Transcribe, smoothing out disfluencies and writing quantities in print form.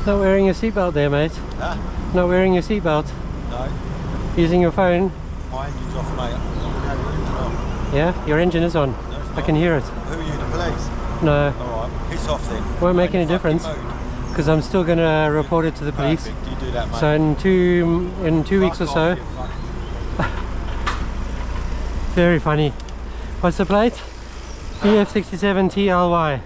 Not wearing your seatbelt there, mate. Huh? Not wearing your seatbelt. No. Using your phone. My engine's off, mate. No, Yeah, your engine is on. no, I can hear it. Who are you, the police? No, Alright, piss off then. won't make any Fucking difference mood. because I'm still going to report it to the police. Perfect, you do that, mate. So in two weeks or Fuck so. off, you fucking- Very funny. What's the plate? BF67TLY.